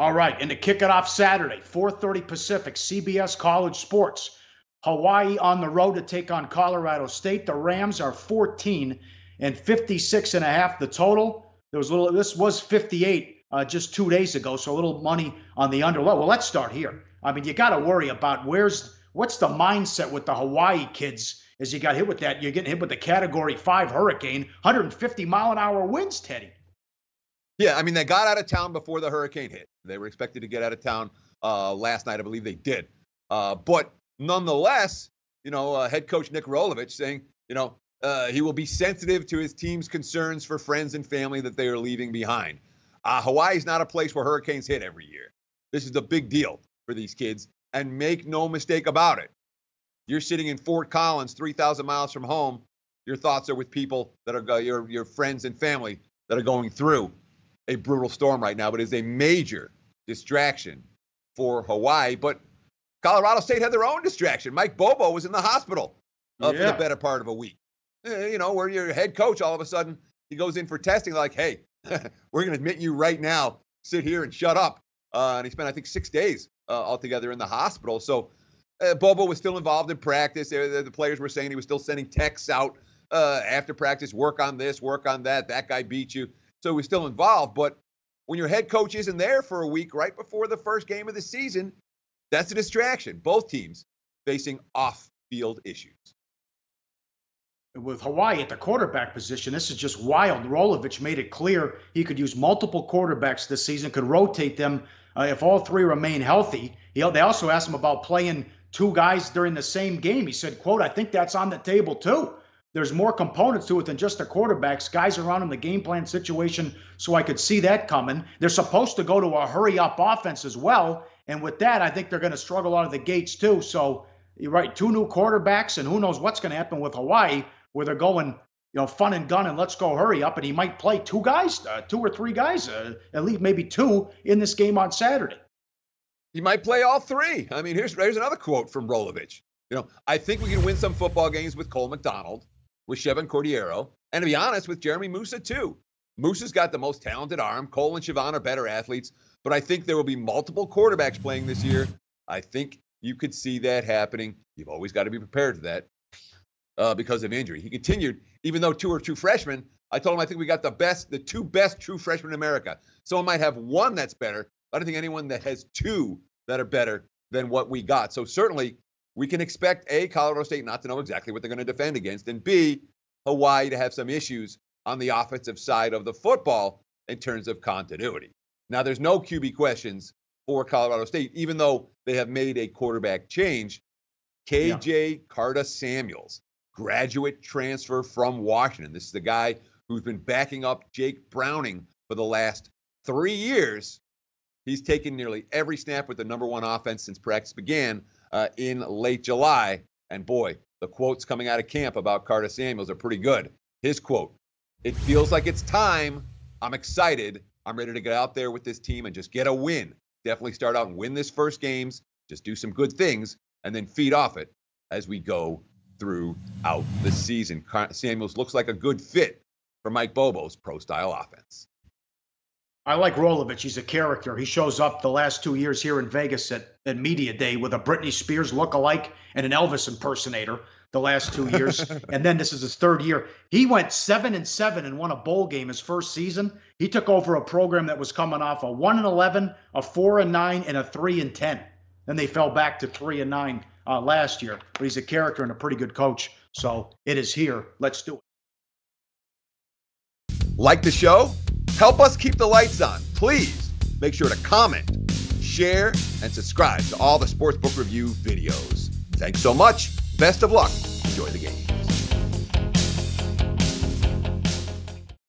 All right, and to kick it off Saturday, 4:30 Pacific, CBS College Sports. Hawaii on the road to take on Colorado State. The Rams are 14 and 56.5 the total. This was 58 just 2 days ago, so a little money on the under. Well, let's start here. I mean, you got to worry about what's the mindset with the Hawaii kids as you got hit with that. You're getting hit with the Category 5 hurricane, 150-mile-an-hour winds, Teddy. Yeah, I mean, they got out of town before the hurricane hit. They were expected to get out of town last night. I believe they did. But nonetheless, head coach Nick Rolovich saying, he will be sensitive to his team's concerns for friends and family that they are leaving behind. Hawaii is not a place where hurricanes hit every year. This is a big deal for these kids. And make no mistake about it. You're sitting in Fort Collins, 3,000 miles from home. Your thoughts are with people that are your friends and family that are going through a brutal storm right now, but is a major distraction for Hawaii. But Colorado State had their own distraction. Mike Bobo was in the hospital for the better part of a week. Where your head coach, all of a sudden, he goes in for testing, like, hey, we're going to admit you right now, sit here and shut up. And he spent, I think, 6 days altogether in the hospital. So Bobo was still involved in practice. The players were saying he was still sending texts out after practice, work on this, work on that. That guy beat you. So he was still involved. But when your head coach isn't there for a week right before the first game of the season, that's a distraction. Both teams facing off-field issues. With Hawaii at the quarterback position, this is just wild. Rolovich made it clear he could use multiple quarterbacks this season, could rotate them if all three remain healthy. They also asked him about playing two guys during the same game. He said, quote, I think that's on the table too. There's more components to it than just the quarterbacks. Guys around in the game plan situation, so I could see that coming. They're supposed to go to a hurry-up offense as well, and with that, I think they're going to struggle out of the gates too. So you're right, two new quarterbacks, and who knows what's going to happen with Hawaii, where they're going, fun and gun and let's go hurry up, and he might play two or three guys, at least maybe two in this game on Saturday. He might play all three. I mean, here's another quote from Rolovich. I think we can win some football games with Cole McDonald, with Chevan Cordeiro, and to be honest, with Jeremy Musa too. Musa's got the most talented arm. Cole and Chevan are better athletes, but I think there will be multiple quarterbacks playing this year. I think you could see that happening. You've always got to be prepared for that because of injury. He continued, even though two are true freshmen, I told him I think we got the two best true freshmen in America. Someone might have one that's better. I don't think anyone that has two that are better than what we got. So certainly we can expect A, Colorado State not to know exactly what they're going to defend against, and B, Hawaii to have some issues on the offensive side of the football in terms of continuity. Now, there's no QB questions for Colorado State, even though they have made a quarterback change. KJ Carta-Samuels, graduate transfer from Washington. This is the guy who's been backing up Jake Browning for the last 3 years. He's taken nearly every snap with the number one offense since practice began in late July. And boy, the quotes coming out of camp about Carta-Samuels are pretty good. His quote, "It feels like it's time. I'm excited. I'm ready to get out there with this team and just get a win. Definitely start out and win this first games, just do some good things, and then feed off it as we go throughout the season." Samuels looks like a good fit for Mike Bobo's pro-style offense. I like Rolovich. He's a character. He shows up the last 2 years here in Vegas at Media Day with a Britney Spears lookalike and an Elvis impersonator the last 2 years. And then this is his third year. He went 7-7 and won a bowl game his first season. He took over a program that was coming off a 1-11, a 4-9, and a 3-10. Then they fell back to 3-9 last year. But he's a character and a pretty good coach. So it is here. Let's do it. Like the show? Help us keep the lights on. Please make sure to comment, share, and subscribe to all the Sportsbook Review videos. Thanks so much. Best of luck. Enjoy the games.